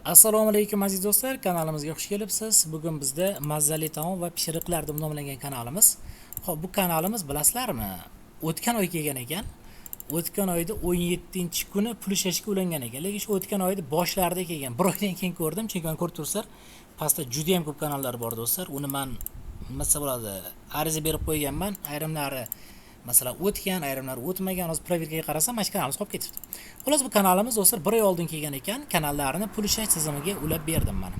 Assalomu alaykum aziz do'stlar, kanalimizga xush kelibsiz. Bugun bizda mazali taom va pishiriqlar deb nomlangan kanalimiz. Xo'p, bu kanalimiz bilasizlarmi? O'tgan oy kelgan ekan. O'tgan oyda 17-kuni pul ishlashga ulangan ekan. Lekin shu o'tgan oyda boshlarida kelgan. Bir oydan keyin ko'rdim, chunki men ko'rib turibsizlar, pastda juda ham ko'p kanallar bor do'stlar. Uni men nima bo'ladi, ariza berib qo'yganman. Ayrimlari masalan o'tgan, ayrimlari o'tmagan. Hozir proverkaga qarasam, mana shu kanalimiz qolib ketibdi. Xolos, bu kanalimiz do'stlar 1 oy oldin kelgan ekan. Kanallarni pul ishlash tizimiga ulab berdim men.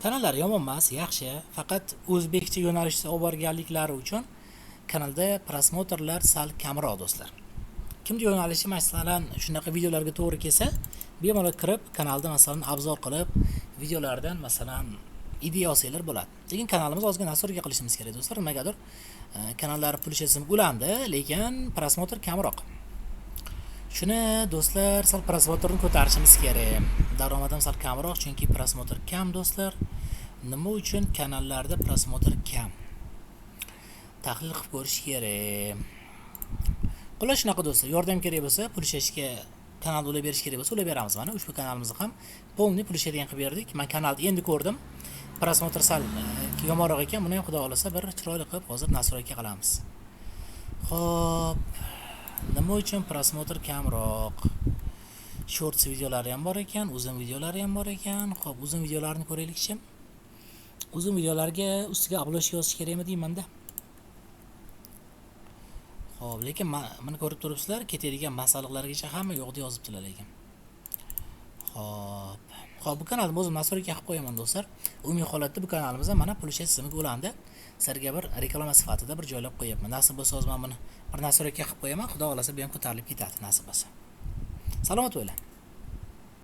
Kanallar yomon emas, yaxshi. Faqat o'zbekcha yo'nalishda olib borganliklari uchun kanalda prosmotrlar sal kamroq do'stlar. Kimga yo'nalishi masalan shunaqa videolarga to'g'ri kelsa, bemalol kirib kanalda masalan obzor qilib, videolardan masalan ideya olsanglar bo'ladi. Lekin kanalimiz ozgina nastroyka qilishimiz kerak do'stlar. Nimagadir kanallar pul ishlashim ulandi, lekin prosmotr kamroq. Shuni do'stlar sal prosmotrni ko'tarishimiz kerak. Daromadim sal kamroq, chunki prosmotr kam do'stlar. Nima uchun kanallarda prosmotr kam? Tahlil qilib ko'rish kerak. Qulay shunaqa do'stlar, yordam kerak bo'lsa, pul ishlashga kanalda ulab berish kerak bo'lsa, ulab beramiz. Mana ushbu kanalimizni ham polni pul ishlaydigan qilib berdik. Men kanalni endi ko'rdim. Prosmotr sal yomonroq ekan. Buni ham xudo xolasa bir chiroyli qilib hozir nastroyka qilamiz. Xo'p, nima uchun prosmotr kamroq? Shorts videolari ham bor ekan, uzun videolari ham bor ekan. Xo'p, uzun videolarni ko'raylikchi. Uzun videolarga ustiga obloshka yozish kerakmi deyman-da. Xo'p, lekin mana ko'rib turibsizlar, ketadigan masalliqlargacha hamma yo'qda yozibdilar lekin. Xo'p, bu kanalni o'zim nastroyka qilib qo'yaman do'stlar. Umumiy holatda bu kanalimizda mana pul ishlash tizimiga ulandi. Sizlarga bir reklama sifatida bir joylab qo'yapman. Nasib bo'lsa o'zim buni bir nastroyka qilib qo'yaman. Xudo xolasa bu ham ko'tarilib ketadi nasib bo'lsa. Salomat bo'ling.